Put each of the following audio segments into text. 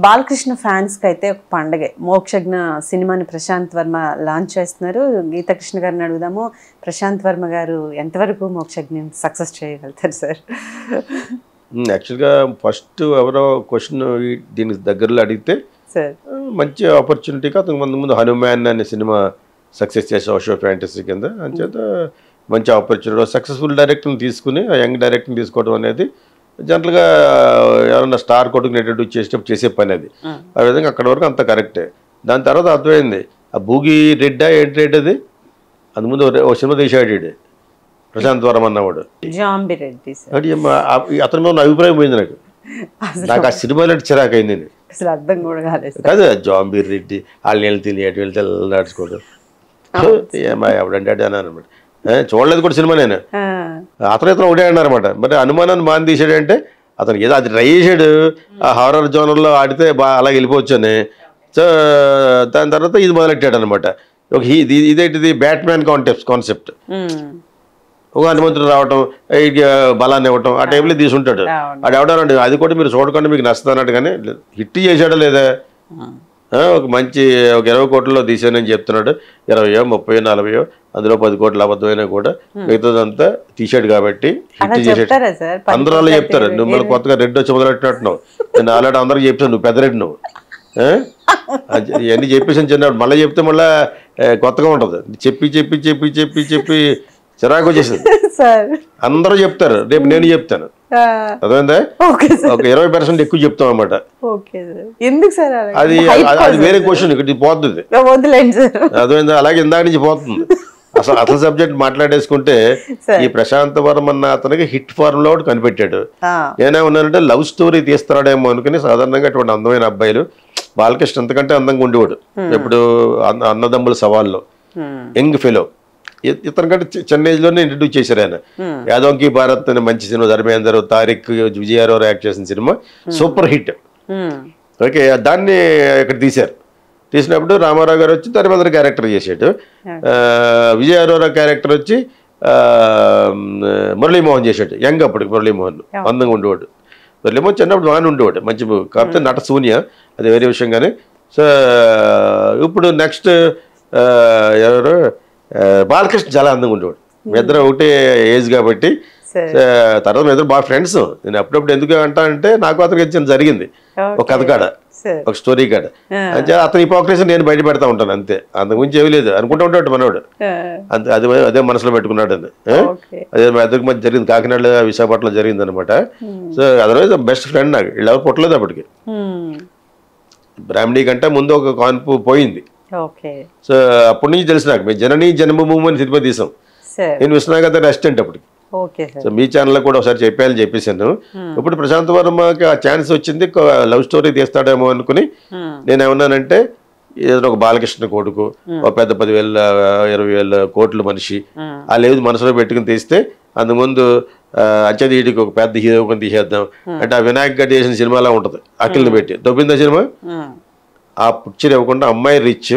Balakrishna fans కి అయితే ఒక పండగే మోక్షజ్ఞ సినిమాని ప్రశాంత్ వర్మ లాంచ్ చేస్తున్నారు. గీతాకృష్ణ గారిని అడుగుదాము, ప్రశాంత్ వర్మ గారు ఎంతవరకు మోక్షజ్ఞ సక్సెస్ చేయగలుగుతారు సార్? యాక్చువల్గా ఫస్ట్ ఎవరో క్వశ్చన్ దీనికి దగ్గరలో అడిగితే మంచి ఆపర్చునిటీగా అతనికి ముందు హనుమాన్ అనే సినిమా సక్సెస్ చేసే ఓషో ఫ్యాంటసీ కింద అంచేత మంచి ఆపర్చునిటీ సక్సెస్ఫుల్ డైరెక్టర్ని తీసుకుని ఆ యంగ్ డైరెక్టర్ని తీసుకోవడం అనేది జనరల్గా ఎవరన్నా స్టార్ కొడుకుని ఇంట్రడ్యూస్ చేసేటప్పుడు చేసే పని అది. ఆ విధంగా అక్కడి వరకు అంత కరెక్టే. దాని తర్వాత అర్థమైంది ఆ భూగి రెడ్డా ఏంటి రెడ్డి అది అందుముందు ఓ సినిమా తీసాడు ప్రశాంత్ వర్మ అన్నవాడు. అతని మీద అభిప్రాయం పోయింది నాకు ఆ సినిమాలు అంటే చిరాకు అయింది. కాదు జాంబీర్ రెడ్డి వాళ్ళని వెళ్తే అటు వెళ్తే నడుచుకోవడం ఎవడంటే అన్నాను అనమాట. చూడలేదు కూడా సినిమా నేను. అతను ఒకటే అన్నారన్నమాట. మరి అనుమానాన్ని మాని తీసాడంటే అతను ఏదో అది ట్రై చేసాడు ఆ హారర్ జోనర్లో ఆడితే అలా వెళ్ళిపోవచ్చు అని. సో దాని తర్వాత ఇది మొదలెట్టాడు అనమాట. ఒక ఇదేంటిది బ్యాట్మ్యాన్ కాన్సెప్ట్. ఒక హనుమంతుడు రావటం బలాన్ని ఇవ్వటం ఆ టైంలో తీసుంటాడు. అది ఎవడనండి అది కూడా మీరు చూడకుండా మీకు నష్టం అన్నట్టు. కానీ హిట్ చేశాడా లేదా? ఒక మంచి ఒక 20 కోట్లలో తీసానని చెప్తున్నాడు. 20, 30, 40 అందులో 10 కోట్లు అబద్ధమైనా కూడా మిగతాదంతా తీసాడు కాబట్టి హిట్ చేసాడు. అందరూ అలా చెప్తారు. నువ్వు మళ్ళీ కొత్తగా రెడ్డి వచ్చి మొదలెట్టినట్టున్నావు. నేను ఆల్రెడీ అందరికి చెప్పాను నువ్వు పెద్ద రెడ్డి నువ్వు ఇవన్నీ చెప్పేసాను చిన్నప్పుడు. మళ్ళీ చెప్తే మళ్ళీ కొత్తగా ఉంటుంది. చెప్పి చెప్పి చెప్పి చెప్పి చెప్పి చిరాకు వచ్చేసింది. అందరూ చెప్తారు రేపు నేను చెప్తాను. అదేందా ఒక 20% ఎక్కువ చెప్తాం అన్నమాట. అది అది వేరే క్వశ్చన్ ఇక్కడ పోతుంది. అదేందా అలాగే ఇందాక నుంచి పోతుంది. అసలు సబ్జెక్ట్ మాట్లాడేసుకుంటే ఈ ప్రశాంత్ వర్మ అన్న అతనికి హిట్ ఫార్మ్ లో ఒకటి కనిపెట్టాడు. నేనేమన్నానంటే లవ్ స్టోరీ తీస్తున్నాడేమో అనుకుని సాధారణంగా అటువంటి అందమైన అబ్బాయిలు బాలకృష్ణ అంతకంటే అందంగా ఉండేవాడు. ఇప్పుడు అన్నదమ్ముల సవాల్లో యంగ్ ఫెలో ఇతనికంటే చిన్న ఏజ్ లోనే ఇంట్రడ్యూస్ చేశారు ఆయన. యాదవ్ భారత్ అనే మంచి సినిమా, ధర్మేందర్, తారిక్, విజయారోరా యాక్ట్ చేసిన సినిమా సూపర్ హిట్. ఓకే దాన్ని ఇక్కడ తీశారు. తీసినప్పుడు రామారావు గారు వచ్చి ధర్మేంద్ర క్యారెక్టర్ చేసాడు. విజయారోరా క్యారెక్టర్ వచ్చి మురళీమోహన్ చేశాడు. యంగ్ అప్పటికి మురళీమోహన్ అందంగా ఉండేవాడు. మురళీమోహన్ చిన్నప్పుడు బాగానే ఉండేవాడు మంచి. కాకపోతే నట శూన్య అది వేరే విషయం. కానీ సో ఇప్పుడు నెక్స్ట్ ఎవరు బాలకృష్ణ చాలా అందంగా ఉండేవాడు. మీ ఇద్దరు ఒకటే ఏజ్ కాబట్టి తర్వాత మీ ఇద్దరు బాగా ఫ్రెండ్స్. నేను అప్పుడప్పుడు ఎందుకు అంటా అంటే నాకు అతనికి ఇచ్చిన జరిగింది ఒక కథ కాడ ఒక స్టోరీ కాడ. అంటే అతని హిపోక్రసీ నేను బయట పెడతా ఉంటాను అంతే. అంతకు మించి ఏమీ లేదు అనుకుంటూ ఉంటాడు మనవాడు. అంతే అదే మనసులో పెట్టుకున్నాడు అని. అదే మా ఇద్దరికి మధ్య జరిగింది కాకినాడలో విశాఖపట్నంలో జరిగింది అనమాట. సో అదర్వైజ్ బెస్ట్ ఫ్రెండ్ నాకు. వీళ్ళు ఎవరు పుట్టలేదు అప్పటికి. బ్రాహ్మణి కంటే ముందు ఒక కాన్పు పోయింది. సో అప్పటి నుంచి తెలిసి నాకు మేము జననీ జన్మభూమి అని సినిమా తీసాం. నేను విశ్వనాథ్ రెస్టెంట్ అప్పటికి. సో మీ ఛానల్లో కూడా ఒకసారి చెప్పాలని చెప్పేసాను. ఇప్పుడు ప్రశాంత్ వర్మకి ఆ ఛాన్స్ వచ్చింది లవ్ స్టోరీ తీస్తాడేమో అనుకుని నేనేమన్నానంటే ఏదైనా ఒక బాలకృష్ణ కొడుకు ఒక పెద్ద 10,000-20,000 కోట్ల మనిషి ఆ లేదు మనసులో పెట్టుకుని తీస్తే అందుముందు అచ్చదీడికి ఒక పెద్ద హీరోని తీసేద్దాం అంటే ఆ వినాయక్ గారు చేసిన సినిమాలా ఉంటుంది. అఖిల్ని పెట్టి దొబ్బిందా సినిమా. ఆ పిక్చర్ ఇవ్వకుండా అమ్మాయి రిచ్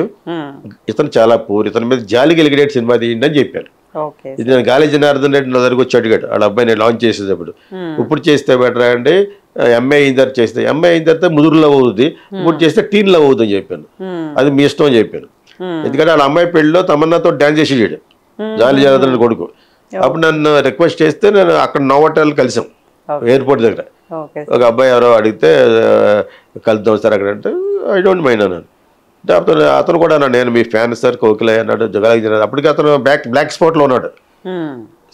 ఇతను చాలా పూర్ ఇతని మీద జాలి కలిగేట సినిమా తీయండి అని చెప్పారు. ఇది నేను గాలి జనార్దన్ రెడ్డి నా దగ్గరకు వచ్చి అడిగాడు వాళ్ళ అబ్బాయి నేను లాంచ్ చేసేటప్పుడు. ఇప్పుడు చేస్తే బెటర్ అంటే ఎంఏ అయిన తర్వాత చేస్తే ఎంఏ అయిన తర్వాత ముదురు లవ్ అవుతుంది, ఇప్పుడు చేస్తే టీన్ లవ్ అవుతుంది అని చెప్పాను. అది మీ ఇష్టం అని చెప్పాను. ఎందుకంటే వాళ్ళ అమ్మాయి పెళ్ళిలో తమన్నాతో డాన్స్ చేసేసాడు గాలి జనార్దన్ రెడ్డి కొడుకు. అప్పుడు నన్ను రిక్వెస్ట్ చేస్తే నేను అక్కడ నోవాటల్ కలిసాం ఎయిర్పోర్ట్ దగ్గర. ఒక అబ్బాయి ఎవరో అడిగితే కలుద్దాం సార్ అక్కడ అంటే ఐ డోంట్ మైండ్ అన్నాను. అతను కూడా అన్నాడు నేను మీ ఫ్యాన్ సార్ కోకిల అన్నాడు. జగలాగి అప్పటికి అతను బ్లాక్ స్పాట్లో ఉన్నాడు.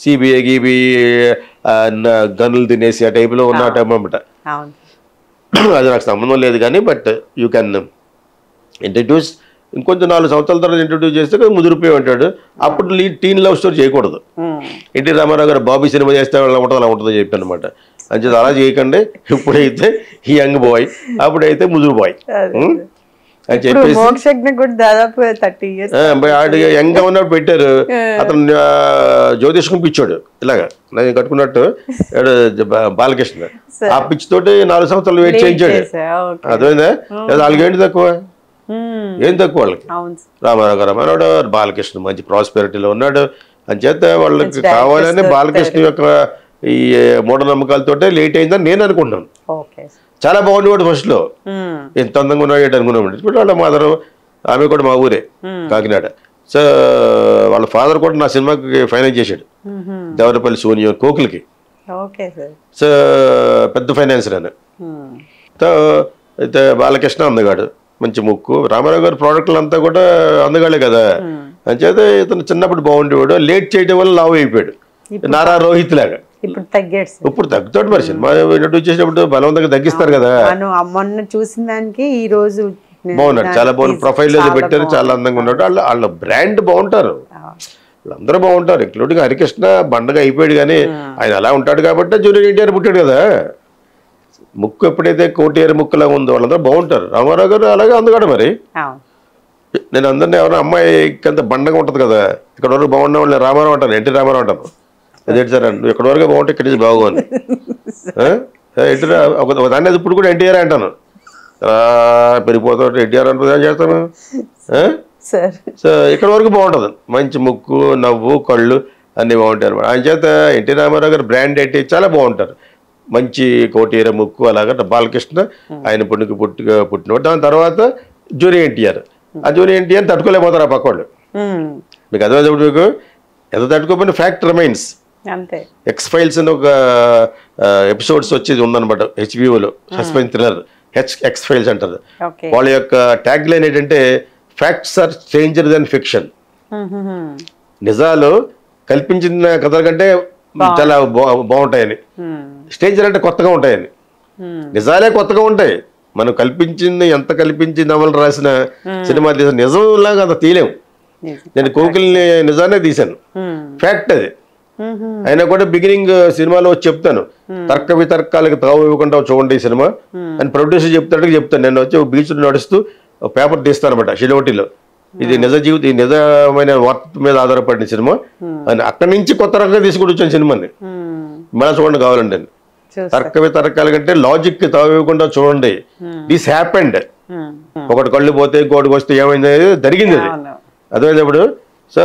సిబిఐ గీబీ గన్నులు తినేసి ఆ టైపులో ఉన్న టైం అన్నమాట. అది నాకు సంబంధం లేదు కానీ బట్ యూ కెన్ ఇంట్రడ్యూస్. ఇంకొంచెం 4 సంవత్సరాల తర్వాత ఇంట్రడ్యూస్ చేస్తే ముదిరిపోయి ఉంటాడు. అప్పుడు టీన్ లవ్ స్టోరీ చేయకూడదు. ఎన్టీ రామారావు గారు బాబీ సినిమా చేస్తే అలా ఉంటుంది అలా ఉంటుందని చెప్పి అనమాట. అంచేది అలా చేయకండి. ఇప్పుడైతే ఈ యంగ్ బాయ్ అప్పుడైతే ముదురు బాయ్ అని చెప్పేసి యంగ్ గా ఉన్నప్పుడు పెట్టారు. అతను జ్యోతిష్కం పిచ్చాడు ఇలాగా నేను కట్టుకున్నట్టు బాలకృష్ణ. ఆ పిచ్ తోటి 4 సంవత్సరాలు వెయిట్ చేయించాడు. అదేందా వాళ్ళకి ఏంటి తక్కువ ఏం తక్కువ వాళ్ళకి. రామారావు గారు మనోడు బాలకృష్ణ మంచి ప్రాస్పెరిటీలో ఉన్నాడు అని చేత వాళ్ళకి కావాలని బాలకృష్ణ యొక్క ఈ మూఢనమ్మకాలతోటే లేట్ అయిందని నేను అనుకుంటున్నాను. చాలా బాగుండేవాడు ఫస్ట్లో, ఎంత అందంగా ఉన్నాడు అనుకున్నామండి. ఇప్పుడు వాళ్ళ మదరు ఆమె కూడా మా ఊరే కాకినాడ. సో వాళ్ళ ఫాదర్ కూడా నా సినిమాకి ఫైనాన్స్ చేశాడు, దేవరపల్లి సోనియా కోకిలకి. సో పెద్ద ఫైనాన్సర్ అని. సో అయితే బాలకృష్ణ అందగాడు, మంచి ముక్కు. రామారావు గారి ప్రోడక్ట్లు అంతా కూడా అందగాడే కదా. అంచేత ఇతను చిన్నప్పుడు బాగుండేవాడు, లేట్ చేయడం వల్ల లావు అయిపోయాడు, నారా రోహిత్ లాగా. ఇప్పుడు తగ్గుతాడు మరి. సినిమా ఇంట్రడ్యూస్ చేసినప్పుడు బలవంతంగా తగ్గిస్తారు కదా. మొన్న చూసిన దానికి ఈ రోజు బాగున్నాడు, చాలా బాగుంది. ప్రొఫైల్ ఏదో పెట్టారు, చాలా అందంగా ఉన్నాడు. వాళ్ళ బ్రాండ్ బాగుంటారు, వాళ్ళందరూ బాగుంటారు, ఇంక్లూడింగ్ హరికృష్ణ. బండగా అయిపోయాడు కానీ ఆయన అలా ఉంటాడు కాబట్టి జూనియర్ ఎన్టీఆర్ పుట్టాడు కదా. ముక్కు ఎప్పుడైతే కోటియార్ ముక్కులా ఉందో వాళ్ళందరూ బాగుంటారు. రామారావు గారు అలాగే అందగాడు మరి. నేను అందరినీ ఎవరైనా అమ్మాయి అంత బండగా ఉంటుంది కదా, ఇక్కడ వరకు బాగున్న వాళ్ళు రామారావు అంటాను, ఎన్టీ రామారావు అంటాను. అదేంటి సార్ నువ్వు ఇక్కడ వరకు బాగుంటే ఇక్కడ నుంచి బాగోని ఎన్టీ ఒక దాన్ని ఇప్పుడు కూడా ఎన్టీఆర్ అంటాను. పెరిగిపోతాడు ఎన్టీఆర్ అంటే ఏం చేస్తాను. సో ఇక్కడ వరకు బాగుంటుంది, మంచి ముక్కు, నవ్వు, కళ్ళు అన్నీ బాగుంటాయి అనమాట. ఆయన చేత ఎన్టీ రామారావు గారు బ్రాండ్ అయితే చాలా బాగుంటారు. మంచి కోటియర ముక్కు అలాగ. బాలకృష్ణ ఆయన పుట్టినవాడు. దాని తర్వాత జూనియర్ ఎన్టీఆర్. ఆ జూనియర్ ఎన్టీఆర్ తట్టుకోలేకపోతారు ఆ పక్క వాళ్ళు. మీకు అర్థమైనప్పుడు మీకు ఎంత తట్టుకోకపోయినా ఫ్యాక్ట్ రిమైన్స్. ఎక్స్ ఫైల్స్ అని ఒక ఎపిసోడ్స్ వచ్చేది ఉందన్నమాట హెచ్బిఓలో, సస్పెన్స్ థ్రిల్లర్, ఎక్స్ ఫైల్స్ అంటారు. వాళ్ళ యొక్క ట్యాగ్ లైన్ ఏంటంటే facts are stranger than fiction. నిజాలు కల్పించిన కథల కంటే చాలా బాగుంటాయని. స్ట్రేంజర్ అంటే కొత్తగా ఉంటాయని. నిజాలే కొత్తగా ఉంటాయి. మనం కల్పించింది ఎంత కల్పించి నవలు రాసిన సినిమా తీసిన నిజంలాగా అంత తీయలేము. నేను కోకిల్ని నిజానే తీశాను, ఫ్యాక్ట్ అది. అయినా కూడా బిగినింగ్ సినిమాలో వచ్చి చెప్తాను, తర్క వితర్కాలకు తావు ఇవ్వకుండా చూడండి ఈ సినిమా అని ప్రొడ్యూసర్ చెప్తాను. నేను వచ్చి బీచ్ నడుస్తూ పేపర్ తీస్తాను అనమాట షెడోటిలో. ఇది నిజ జీవితం, ఈ నిజమైన వార్త మీద ఆధారపడిన సినిమా అని. అక్కడి నుంచి కొత్త రకంగా తీసుకుని వచ్చాను సినిమాని. మళ్ళీ చూడండి కావాలండి అని. తర్క వితర్కాల కంటే లాజిక్ తావు ఇవ్వకుండా చూడండి, దిస్ హ్యాపెండ్. ఒకటి కళ్ళు పోతే ఇంకోటికి వస్తే ఏమైంది అనేది జరిగింది, అది అర్థమైనప్పుడు. సో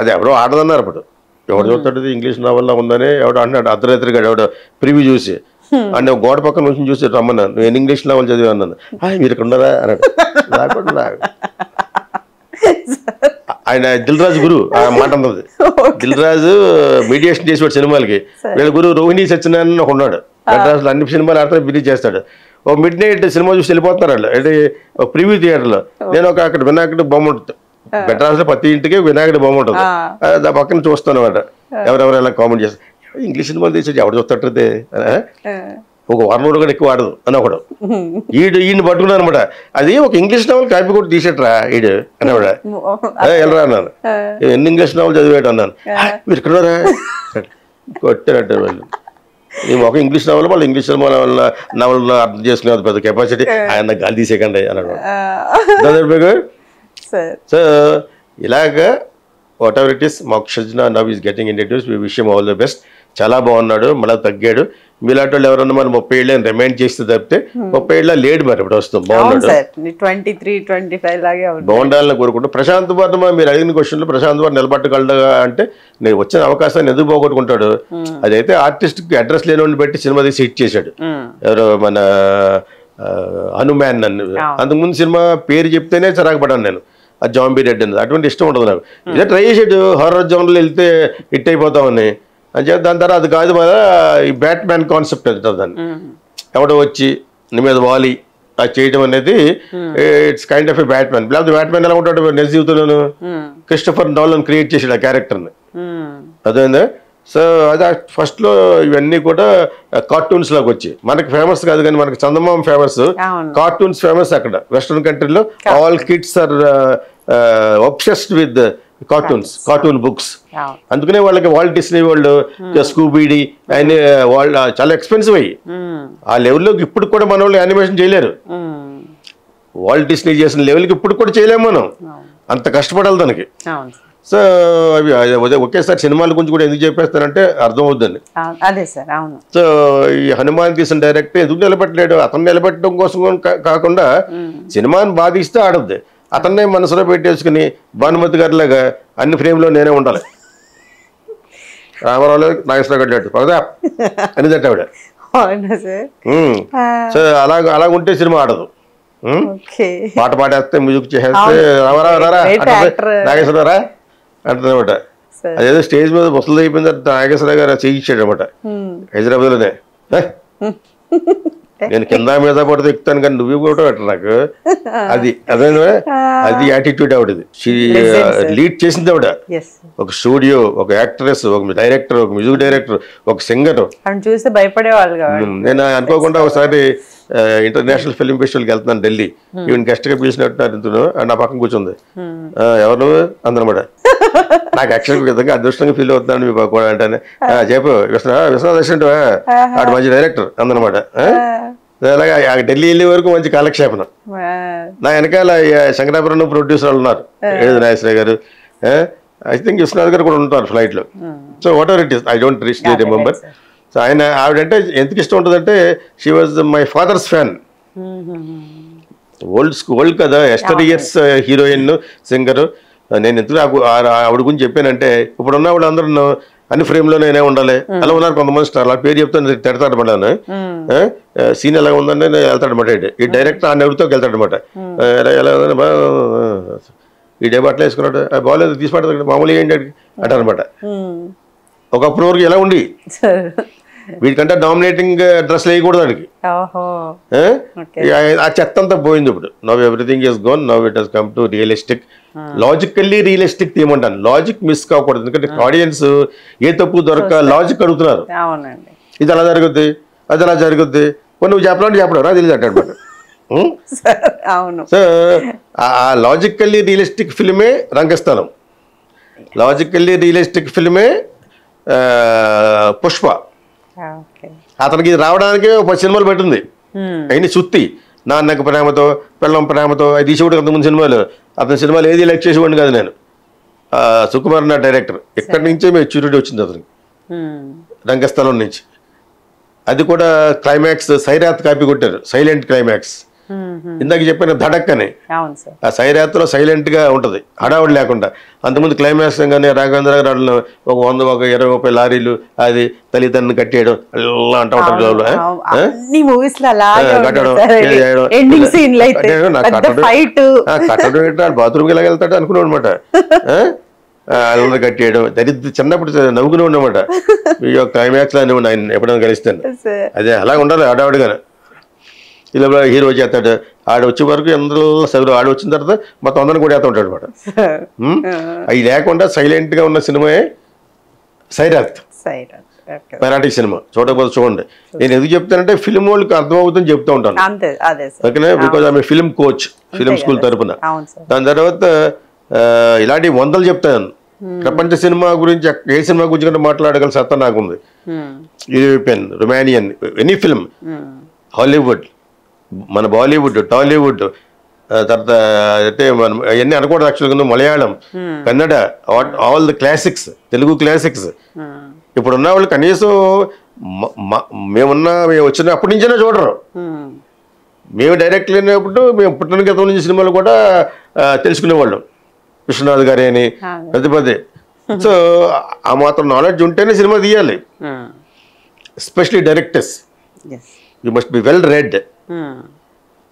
అది ఎవరో ఆడదన్నారు అప్పుడు. ఎవడు చూస్తాడు ఇంగ్లీష్ నావల్లో ఉందని ఎవడో అన్నాడు అర్ధరాత్రిగా. ఎవడో ప్రివ్యూ చూసి అంటే గోడ పక్కన నుంచి చూసి రమ్మన్నాను, నేను ఇంగ్లీష్ నావల్ చదివి అన్నాను. మీరు ఇక్కడ ఉన్నారా అన్నాడు. రాకుండా ఆయన దిల్ రాజు గురు ఆ మాట అన్నది. దిల్ రాజు మీడియేషన్ చేసేవాడు సినిమాలకి. వీళ్ళ గురువు రోహిణి సత్యనారాయణ ఒక ఉన్నాడు, మెడ్రాస్లో అన్ని సినిమాలు ఆడితే బిలీజ్ చేస్తాడు. ఓ మిడ్ నైట్ సినిమా చూసి వెళ్ళిపోతున్నారు వాళ్ళు, అంటే ప్రివ్యూ థియేటర్లో. నేను ఒక అక్కడ వినాయకుడి బొమ్మ ఉంటుంది, మెడ్రాస్లో ప్రతి ఇంటికి వినాయకుడి బొమ్మ ఉంటుంది, దాని పక్కన చూస్తాను అనమాట. ఎవరెవరు ఎలా కామెంట్ చేస్తారు, ఇంగ్లీష్ సినిమాలు తీసేది ఎవడు చూస్తాడే, ఒక వారం రోజులు కూడా ఎక్కువ ఆడదు అని ఒకడు. ఈయన పట్టుకున్నాను అనమాట. అది ఒక ఇంగ్లీష్ నావల్ కాపీ కూడా తీసేట్రా ఈడు అనేవాడ. వెళ్ళరా అన్నాను, ఎన్ని ఇంగ్లీష్ నావల్ చదివేట అన్నాను. మీరు ఇక్కడరా కొట్టారంటే వాళ్ళు. మేము ఒక ఇంగ్లీష్ నావల్ వాళ్ళు ఇంగ్లీష్ నవల్ అర్థం చేసుకునే పెద్ద కెపాసిటీ, ఆయన గాలి తీసేయకండి అన్నాడు. సో ఇలాగా whatever it is, Mokshagna now is getting introduce. We wish him all the best. చాలా బాగున్నాడు, మళ్ళీ తగ్గాడు. మీలాంటి వాళ్ళు ఎవరన్నా మరి 30 ఏళ్ళని రిమైండ్ చేస్తే తప్పితే 30 ఏళ్ళ లేడు మరి ఇప్పుడు వస్తాం. బాగున్నాడు, బాగుండాలని కోరుకుంటూ. ప్రశాంత్ వర్మ మీరు అడిగిన క్వశ్చన్లో ప్రశాంత్ వర్మ నిలబట్టగలగా అంటే, నేను వచ్చిన అవకాశాన్ని ఎందుకు పోగొట్టుకుంటాడు. అదైతే ఆర్టిస్ట్కి అడ్రస్ లేని బట్టి సినిమా తీసి హిట్ చేశాడు. ఎవరు మన హనుమాన్ నన్ను, అంతకుముందు సినిమా పేరు చెప్తేనే చిరాకు పడ్డాను నేను. ఆ జాంబీ రెడ్ అన్నది అటువంటి ఇష్టం ఉండదు నాకు. ఇదే ట్రై చేసాడు హారర్ జోన్లో వెళ్తే హిట్ అయిపోతామని అని చెప్పి. దాని తర్వాత అది కాదు కదా ఈ బ్యాట్మ్యాన్ కాన్సెప్ట్ అంటారు దాన్ని. ఎవడో వచ్చి నీ మీద వాలి అది చేయడం అనేది it's kind of a Batman. లేకపోతే బ్యాట్మ్యాన్ ఎలా ఉంటాడు నిజ జీవితంలోను, క్రిస్టోఫర్ నోలన్ క్రియేట్ చేసాడు ఆ క్యారెక్టర్ని, అదేందా. సో అది ఫస్ట్లో ఇవన్నీ కూడా కార్టూన్స్ లాగా వచ్చి మనకి ఫేమస్ కాదు కానీ మనకి చందమామ ఫేమస్, కార్టూన్స్ ఫేమస్ అక్కడ వెస్ట్రన్ కంట్రీలో. All kids are obsessed with cartoon books. అందుకనే వాళ్ళకి వాల్ట్ డిస్నీ వాళ్ళు స్కూబీడీ ఆయన వాళ్ళు చాలా ఎక్స్పెన్సివ్ అయ్యి ఆ లెవెల్లోకి ఇప్పుడు కూడా మన వాళ్ళు యానిమేషన్ చేయలేరు. వాల్ట్ డిస్నీ చేసిన లెవెల్కి ఇప్పుడు కూడా చేయలేము మనం, అంత కష్టపడాలి దానికి. సో అవి ఒకేసారి సినిమాల గురించి కూడా ఎందుకు చెప్పేస్తానంటే అర్థమవుద్దని. సో ఈ హనుమాన్ తీసిన డైరెక్టర్ ఎందుకు నిలబెట్టలేడు, అతను నిలబెట్టడం కోసం కాకుండా సినిమాని బాధిస్తే ఆడద్ది. అతన్నే మనసులో పెట్టేసుకుని భానుమతి గారిలాగా అన్ని ఫ్రేమ్లో నేనే ఉండాలి, రామారావు నాగేశ్వరరావు గడ్డాడు పదా అనిదట ఆవిడ. అవునా సార్? సో అలా ఉంటే సినిమా ఆడదు. ఓకే. పాట పాడేస్తే మ్యూజిక్ చేసేస్తే రారా నాగేశ్వరరా అంటుందన్నమాట. అదేదో స్టేజ్ మీద ముసలి అయిపోయింది నాగేశ్వరరావు గారు చేయించాడు అనమాట హైదరాబాద్లోనే. నేను కింద మీద పడితే ఎక్కుతాను కానీ నువ్వు కూడా పెట్ట నాకు అది అది యాటిట్యూడ్ ఆవిడది. లీడ్ చేసింది ఆవిడ. ఒక స్టూడియో, ఒక యాక్ట్రెస్, ఒక డైరెక్టర్, ఒక మ్యూజిక్ డైరెక్టర్, ఒక సింగర్. చూస్తే భయపడేవాళ్ళు. నేను అనుకోకుండా ఒకసారి ఇంటర్నేషనల్ ఫిల్మ్ ఫెస్టివల్కి వెళ్తున్నాను ఢిల్లీ. ఈవెన్ గెస్ట్ గా పిలిచినట్టు నా పక్కన కూర్చుంది. ఎవరు అందనమాట. నాకు యాక్చువల్ విధంగా అదృష్టంగా ఫీల్ అవుతున్నాను మీ కూడా అంటే చెప్పు విశ్వనాథ్ ఆడు మంచి డైరెక్టర్ అందనమాట. అలాగే ఢిల్లీ వెళ్ళే వరకు మంచి కాలక్షేపణ. నా వెనకాల శంకరాపురం ప్రొడ్యూసర్ ఉన్నారు, నాగేశ్వరరావు గారు, ఐ థింక్ విశ్వనాథ్ గారు కూడా ఉంటారు ఫ్లైట్ లో. So whatever it is, I don't remember. So ఆవిడంటే ఎందుకు ఇష్టం ఉంటుందంటే she was my father's fan. Old కదా, ఎస్టర్ ఇయర్స్ హీరోయిన్, సింగర్. నేను ఎందుకు ఆవిడ గురించి చెప్పానంటే ఇప్పుడున్న వాళ్ళు అందరూ అన్ని ఫ్రేమ్లో నేనే ఉండాలి అలా ఉన్నారు కొంతమంది స్టార్. పేరు చెప్తాను తిడతాడు అనమాట. సీన్ ఎలా ఉందంటే వెళ్తాడు అనమాట. ఈ డైరెక్టర్ ఆ నెవరితో వెళ్తాడు అనమాట. ఎలా ఈ డే బట్టలు వేసుకున్నాడు, బాగాలేదు తీసి పడతాడు, మామూలుగా ఏంటి అంటారనమాట. ఒకప్పుడు వరకు ఎలా ఉండి వీటికంటే డామినేటింగ్ డ్రెస్ వేయకూడదు వాడికి. ఆ చెత్త అంతా పోయింది ఇప్పుడు. Now everything is gone, now it has come to realistic, logically realistic తీయమంటాను. లాజిక్ మిస్ కాకూడదు, ఎందుకంటే ఆడియన్స్ ఏ తప్పు దొరక లాజిక్ అడుగుతున్నారు. ఇది అలా జరుగుద్ది, అది అలా జరుగుద్ది, నువ్వు చెప్పాలంటే చెప్పడం రా తెలియదు అంటాడు అనమాట. సో ఆ లాజికల్లీ రియలిస్టిక్ ఫిల్మే రంగస్థలం, లాజికల్లీ రియలిస్టిక్ ఫిల్మే పుష్ప. అతనికి రావడానికి 10 సినిమాలు పెట్టింది. అయినా సుత్తి నాన్నకు ప్రేమతో, పిల్లం ప్రేమతో అది తీసేవాడు అంతకుముందు సినిమాలు. అతని సినిమాలు ఏది లైక్ చేసేవాడిని కాదు నేను. సుకుమార్ నా డైరెక్టర్. ఎక్కడి నుంచే మెచ్యూరిటీ వచ్చింది అతనికి రంగస్థలం నుంచి. అది కూడా క్లైమాక్స్ సైరాత్ కాపీ కొట్టారు, సైలెంట్ క్లైమాక్స్. ఇందాక చెప్పిన ధడక్ అని ఆ సైరాత్లో సైలెంట్ గా ఉంటది, హడావుడి లేకుండా. అంతకుముందు క్లైమాక్స్ కానీ రాఘవేంద్ర గారు ఒక 100-120 లారీలు అది తల్లిదండ్రులు కట్టేయడం అలా అంటూ ఉంటారు. కట్టడం బాత్రూమ్కి ఇలా వెళ్తాడు అనుకున్నాడు అనమాట. వాళ్ళందరూ కట్టేయడం దరిద్ర. చిన్నప్పుడు నవ్వుకునే ఉన్నమాట ఈ క్లైమాక్స్ లో ఆయన ఎప్పుడైనా కలిస్తాను. అదే అలా ఉండాలి హడావుడిగా. ఇలా హీరో చేస్తాడు, ఆడ వచ్చే వరకు అందరూ సగరు, ఆడ వచ్చిన తర్వాత మొత్తం అందరిని కూడా వేస్తూ ఉంటాడు అనమాట. అవి లేకుండా సైలెంట్ గా ఉన్న సినిమాయే సైరాత్, మరాఠీ సినిమా. చూడకపోతే చూడండి. నేను ఎందుకు చెప్తానంటే ఫిల్మ్ వాళ్ళకి అర్థమవుతుందని చెప్తూ ఉంటాను. ఓకేనా, బికాజ్ ఆమె ఫిల్మ్ కోచ్, ఫిల్మ్ స్కూల్ తరపున. దాని తర్వాత ఇలాంటి 100 చెప్తాను. ప్రపంచ సినిమా గురించి, ఏ సినిమా గురించి మాట్లాడగల సత్తా నాకుంది. European, Romanian, any film, Hollywood, మన బాలీవుడ్, టాలీవుడ్, తర్వాత అయితే మనం అవన్నీ అనకూడదు యాక్చువల్గా. Malayalam, Kannada, all the classics, Telugu classics. ఇప్పుడున్న వాళ్ళు కనీసం మేము వచ్చిన అప్పటి నుంచైనా చూడరు. మేము డైరెక్ట్ లేనప్పుడు మేము పుట్టిన క్రితం నుంచి సినిమాలు కూడా తెలుసుకునేవాళ్ళం. విశ్వనాథ్ గారి అని పెద్ద. సో ఆ మాత్రం నాలెడ్జ్ ఉంటేనే సినిమా తీయాలి. Especially directors, you must be well read.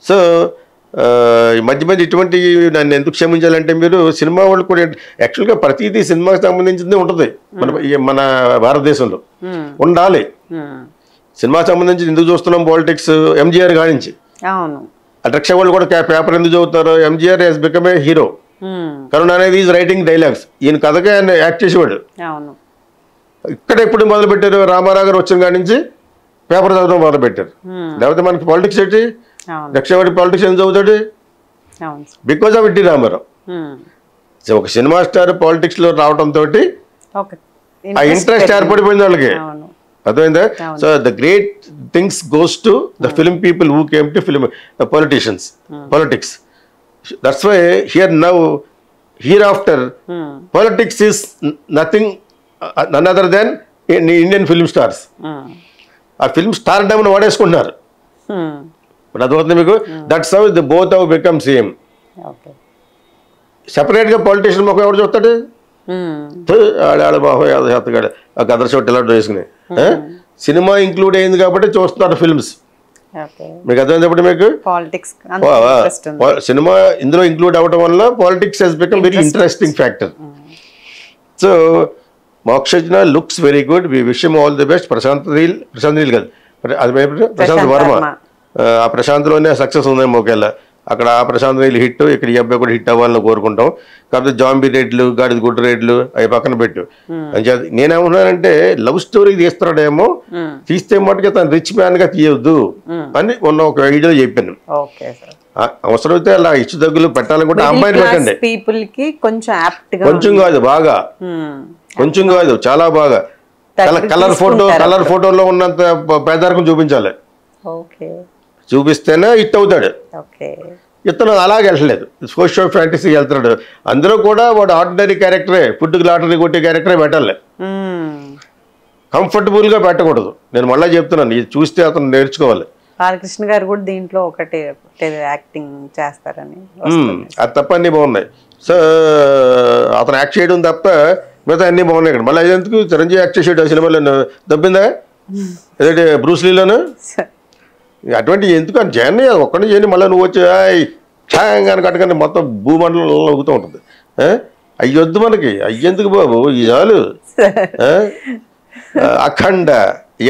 So ఈ మధ్య ఇటువంటి నన్ను ఎందుకు క్షమించాలంటే మీరు సినిమా వాళ్ళు కూడా యాక్చువల్గా ప్రతిదీ సినిమాకి సంబంధించింది ఉంటుంది మన భారతదేశంలో ఉండాలి. సినిమాకి సంబంధించి ఎందుకు చూస్తున్నాం పాలిటిక్స్, ఎంజీఆర్ కానించి రిక్షా వాళ్ళు కూడా పేపర్ ఎందుకు చదువుతారు. MGR he's become a hero. Karunanidhi is writing dialogues, ఈయన కథగా ఆయన యాక్ట్ చేసేవాడు. ఇక్కడ ఎప్పుడు మొదలు పెట్టారు, రామారావు గారు వచ్చిన కాడి నుంచి పేపర్ చదవడం మొదలు పెట్టారు. లేకపోతే మనకి పాలిటిక్స్ ఏంటి, రక్షవాడి పాలిటిక్స్ ఏం చదువుతాడు, బికాజ్ ఆఫ్ ఎన్టీ రామారావు. ఒక సినిమా స్టార్ పాలిటిక్స్ లో రావడంతో ఆ ఇంట్రెస్ట్ ఏర్పడిపోయింది వాళ్ళకి, అర్థమైందా. So the great things goes to the film people who came to film politicians, politics. That's why here now hereafter politics is nothing none other than Indian film stars. ఆ film star diamond వాడేసుకుంటున్నారు. ఇప్పుడు అర్థమవుతుంది మీకు. That's how the both how become same. సెపరేట్గా politician మొక్క ఎవరు చూస్తాడు, ఆడ మొహం చేతగాడు ఒక అదర్ షోట్ ఇలా వేసుకుని సినిమా ఇంక్లూడ్ అయింది కాబట్టి చూస్తున్నారు ఫిల్మ్స్. ఓకే. మీకు అర్థమైనప్పుడు మీకు పాలిటిక్స్ సినిమా ఇందులో ఇంక్లూడ్ అవ్వడం వల్ల politics he's become very interesting factor. So Mokshagna looks very good. We wish him all the best. Prashanth Neel కాదు, అది ప్రశాంత్ వర్మ. ఆ ప్రశాంత్లోనే సక్సెస్ ఉంది ఒకవేళ. అక్కడ ఆ ప్రశాంత్ నీల్ హిట్, ఇక్కడ ఈ అబ్బాయి కూడా హిట్ అవ్వాలని కోరుకుంటాం. కాకపోతే జాంబీ రేట్లు, గాడిద గుడ్డు రేట్లు అవి పక్కన పెట్టు. నేనేమన్నానంటే లవ్ స్టోరీ తీస్తున్నాడేమో, తీస్తే మటుకు తను రిచ్ మ్యాన్ గా తీయొద్దు అని మొన్న ఒక ఐడియా చెప్పాను. అవసరమైతే అలా ఇచ్చు దగ్గులు పెట్టాలనుకుంటే అమ్మాయిని పెట్టండి. కొంచెం కాదు, బాగా కొంచెం కాదు, చాలా బాగా. కలర్ ఫోటోలో ఉన్నంత పేదరికం చూపించాలి. చూపిస్తేనే హిట్ అవుతాడు. ఇతను అలాగే వెళ్ళలేదు, సోషియో ఫ్యాంటసీ వెళ్తున్నాడు. అందులో కూడా వాడు ఆర్డినరీ క్యారెక్టరే, ఫుడ్కి లాటరీ కొట్టే క్యారెక్టరే పెట్టాలి. కంఫర్టబుల్గా పెట్టకూడదు. నేను మళ్ళీ చెప్తున్నాను, ఇది చూస్తే అతను నేర్చుకోవాలి. బాలకృష్ణ గారు కూడా దీంట్లో ఒకటి యాక్టింగ్ చేస్తారని, అది తప్ప అన్నీ బాగున్నాయి. సో అతను యాక్ట్ చేయడం తప్ప మిగతా అన్నీ బాగున్నాయి. ఇక్కడ మళ్ళీ ఎందుకు చిరంజీవి యాక్ట్ చేసాడు ఆ సినిమాలో దబ్బిందా ఏదంటే బ్రూస్లీలోను. అటువంటి ఎందుకు అని జర్నీ ఒక్కడే చేయని మళ్ళీ నువ్వు వచ్చి ఛాయంగాని కట్టగానే మొత్తం భూమండలంలో ఊగుతూ ఉంటుంది. అయ్యొద్దు మనకి, అయ్యేందుకు బాబు ఈ చాలు. అఖండ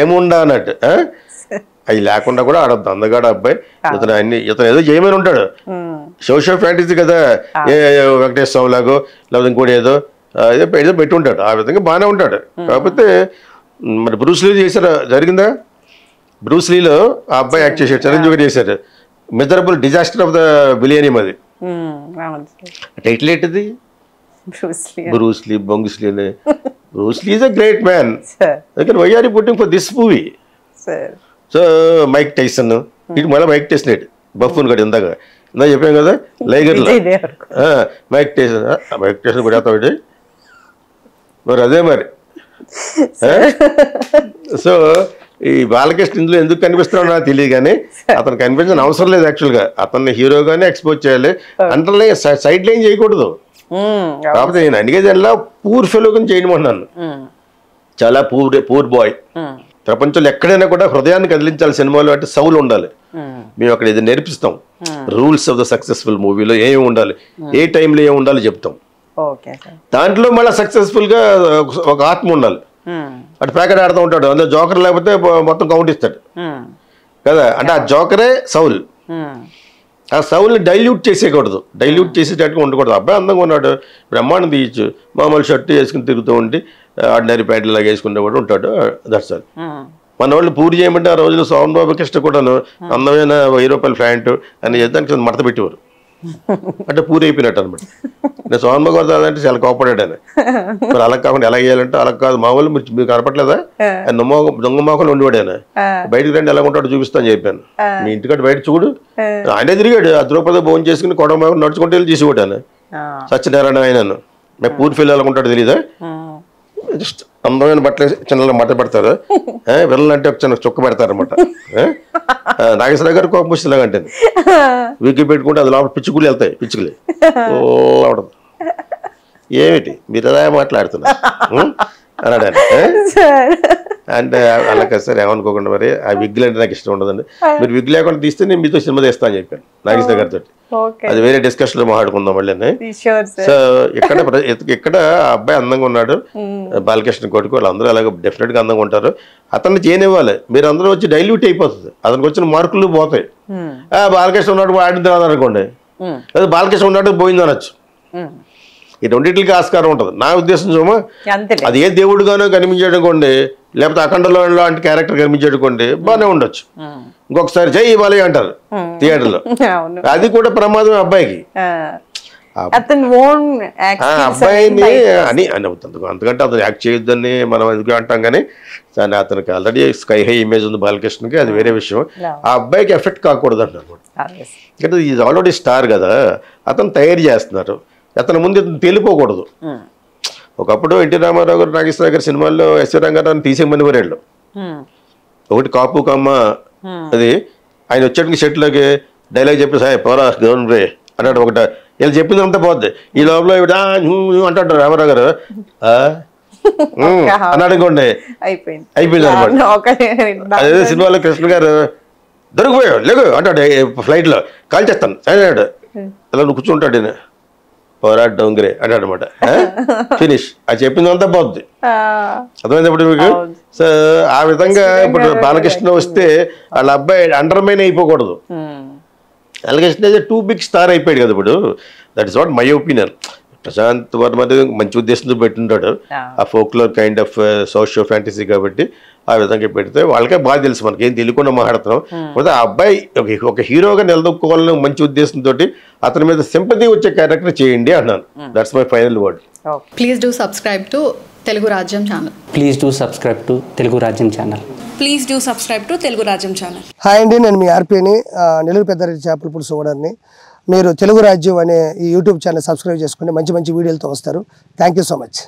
ఏముండా అన్నట్టు అవి లేకుండా కూడా ఆడద్దు. అందగాడ అబ్బాయి ఇతను ఏదో చేయమని ఉంటాడు. సోషియో ఫ్యాంటసీ కదా, వెంకటేశ్వర స్వామి లాగో లేకపోతే ఇంకోటి ఏదో ఏదో పెట్టి ఉంటాడు. ఆ విధంగా బాగానే ఉంటాడు. కాకపోతే మరి బ్రూస్లీ చేశారా, జరిగిందా? బ్రూస్లీలో ఆ అబ్బాయి యాక్ట్ చేశాడు, చిరంజీవి గారు చేశారు. Miserable disaster of the millennium. అది టైటిల్ ఏంటిది? బ్రూస్లీ బొంగుస్లీ అని. Bruce Lee is a great man. Why are you putting for this movie? So Mike Tyson, ఇటు మళ్ళీ మైక్ టైసన్ ఏంటి బఫూన్ గడి ఇందాక చెప్పాం కదా లైగర్లో మైక్ టైసన్ కూడా అవుతాడు మరి అదే మరి. సో ఈ బాలకృష్ణ ఇందులో ఎందుకు కనిపిస్తున్నాడో నాకు తెలియదు, కానీ అతను కనిపించిన అవసరం లేదు. యాక్చువల్గా అతన్ని హీరోగానే ఎక్స్పోజ్ చేయాలి, అంటే సైడ్ లైన్ చేయకూడదు. కాకపోతే నేను అడిగేది ఎలా పూర్ ఫెలోగా చేయమన్నాను. చాలా పూర్ బాయ్. ప్రపంచంలో ఎక్కడైనా కూడా హృదయాన్ని కదిలించాలి సినిమాలో అంటే సౌల్ ఉండాలి. మేము అక్కడ ఇది నేర్పిస్తాం. రూల్స్ ఆఫ్ ద సక్సెస్ఫుల్ మూవీలో ఏమి ఉండాలి, ఏ టైంలో ఏమి ఉండాలి చెప్తాం. దాంట్లో మళ్ళీ సక్సెస్ఫుల్ గా ఒక ఆత్మ ఉండాలి. అటు ప్యాకెట్ ఆడుతూ ఉంటాడు, అందులో జోకర్ లేకపోతే మొత్తం కౌంట్ ఇస్తాడు కదా. అంటే ఆ జోకరే సౌల్. ఆ సౌల్ని డైల్యూట్ చేసేయకూడదు, డైల్యూట్ చేసేటట్టుగా ఉండకూడదు. అబ్బాయి అందంగా ఉన్నాడు, బ్రహ్మాండం తీయచ్చు, మామూలు షర్ట్ వేసుకుని తిరుగుతూ ఉండి ఆర్డినరీ ప్యాంట్లు లాగా వేసుకునేవాడు ఉంటాడు. That's all. మన వాళ్ళు పూరి చేయమంటే ఆ రోజులు సోమన్ బాబు కృష్ణ కూడాను అందమైన 1000 రూపాయల ప్యాంటు అని దానికి మడత పెట్టేవారు. అంటే పూరి అయిపోయినట్టు అనమాట. నేను సోమన్ బాబు గారు అంటే చాలా కోపడాడు ఆయన. మరి అలా కాకుండా ఎలా వేయాలంటే అలా కాదు, మామూలు మీరు కనపట్లేదా దొంగ మోకలు ఉండేవాడు ఆయన. బయటకు రండి ఎలా ఉంటాడో చూపిస్తాను చెప్పాను. మీ ఇంటికంటే బయట చూడు, ఆయనే తిరిగాడు. ఆ ద్రౌపది భోజనం చేసుకుని కొడమ నడుచుకుంటే వెళ్ళి చేసేవాడు ఆయన. సత్యనారాయణ ఆయనను. మేము పూరి ఫీల్ ఎలా ఉంటాడో తెలీదా? జస్ట్ అందమైన బట్టలు చిన్న మట్ట పెడతారు, వెళ్ళాలంటే ఒక చిన్న చుక్క పెడతారు అనమాట. నాగేశ్వర గారు కోపం వచ్చిలాగా అంటే విగ్గి పెట్టుకుంటే అది లోపల పిచ్చుకులు వెళ్తాయి, పిచ్చుకులు ఉండదు. ఏమిటి మీరు ఎలా మాట్లాడుతున్నారు అన్నాడు. అంటే అలా కదా సార్, ఏమనుకోకుండా మరి ఆ విగ్గులు అంటే నాకు ఇష్టం ఉండదండి, మీరు విగ్గు లేకుండా తీస్తే నేను మీతో సినిమా తీస్తా అని చెప్పాను నాగేశ్వర గారితో. అది వేరే డిస్కషన్ లో మాట్లాడుకుందాం మళ్ళీ. సో ఇక్కడ అబ్బాయి అందంగా ఉన్నాడు, బాలకృష్ణ కొడుకు, వాళ్ళందరూ అలాగే డెఫినెట్ గా అందంగా ఉంటారు. అతన్ని చేయనివ్వాలి. మీరు అందరూ వచ్చి డైల్యూట్ అయిపోతుంది, అతనికి వచ్చిన మార్కులు పోతాయి. బాలకృష్ణ ఉన్నాడు ఆడిన తర్వాత అనుకోండి, లేదా బాలకృష్ణ ఉన్నాడు పోయింది అనొచ్చు. ఈ రెండింటికి ఆస్కారం ఉంటుంది నా ఉద్దేశం. చూమా అది ఏ దేవుడుగానో కనిపించేటనుకోండి, లేకపోతే అఖండలో లాంటి క్యారెక్టర్ కనిపించేటనుకోండి బాగానే ఉండొచ్చు. ఇంకొకసారి జై బాలయ్య అంటారు థియేటర్లో, అది కూడా ప్రమాదమే అబ్బాయికి. అబ్బాయిని అని అంతకంటే అతను యాక్ట్ చేయొద్దని మనం ఎందుకు అంటాం, కానీ అతనికి ఆల్రెడీ స్కై హై ఇమేజ్ ఉంది బాలకృష్ణకి, అది వేరే విషయం. ఆ అబ్బాయికి ఎఫెక్ట్ కాకూడదు అంటారు. ఎందుకంటే ఈజ్ ఆల్రెడీ స్టార్ కదా, అతను తయారు చేస్తున్నారు. అతని ముందు తెలిపోకూడదు. ఒకప్పుడు ఎన్టీ రామారావు గారు, నాగేశ్వర గారి సినిమాల్లో ఎస్వి రంగారావు తీసేయమని వాళ్ళు ఒకటి కాపు కమ్మ, అది ఆయన వచ్చేటికి షెట్లోకి డైలాగ్ చెప్పి సార్ పోరా గౌన్ రే అన్నాడు ఒకట. వీళ్ళు చెప్పింది అంతా పోద్ది. ఈ లోపల అంటాడు రామారావు గారు అన్నాడు అనుకోండి, అయిపోయింది అనమాట. అదే సినిమాలో కృష్ణ గారు దొరికిపోయావు లేకు అంటాడు ఫ్లైట్ లో, కాల్ చేస్తాను అన్నాడు, అలా నువ్వు కూర్చుంటాడు నేను పోరాడు డొంగరే అన్నాడు అనమాట. ఫినిష్, అది చెప్పిందంతా పోద్ది. అర్థమైంది ఇప్పుడు మీకు. సో ఆ విధంగా ఇప్పుడు బాలకృష్ణ వస్తే వాళ్ళ అబ్బాయి అండర్మైన్ అయిపోకూడదు. బాలకృష్ణ టూ బిగ్ స్టార్ అయిపోయాడు కదా ఇప్పుడు. That is what my opinion. Prashanth Varma మంచి ఉద్దేశంతో పెట్టుంటాడు, ఆ folklore kind of socio fantasy కాబట్టి ఆ విధంగా పెడితే వాళ్ళకే బాగా తెలుసు, మనకి ఏం తెలియకుండా మాట్లాడుతున్నాం. పోతే ఆ అబ్బాయి ఒక హీరోగా నిలదొక్కోవాలని మంచి ఉద్దేశంతో అతని మీద సింపతి వచ్చే క్యారెక్టర్ చేయండి అన్నాను. That's my final word. Please do subscribe to Telugu Rajyam channel. Please do subscribe to Telugu Rajyam channel. Please do subscribe to Telugu Rajyam channel. Hi అండి, నేను మీ ఆర్పీని, నెల్లూరు పెద్దారెడ్డి చేపల పులుసు ఓనర్ని. మీరు తెలుగు రాజ్యం అనే ఈ యూట్యూబ్ ఛానల్ సబ్స్క్రైబ్ చేసుకుని మంచి మంచి వీడియోలతో వస్తారు. Thank you so much.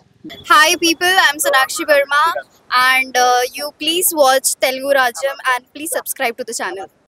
Hi people, I'm Sonakshi Verma and you please watch Telugu Rajyam and please subscribe to the channel.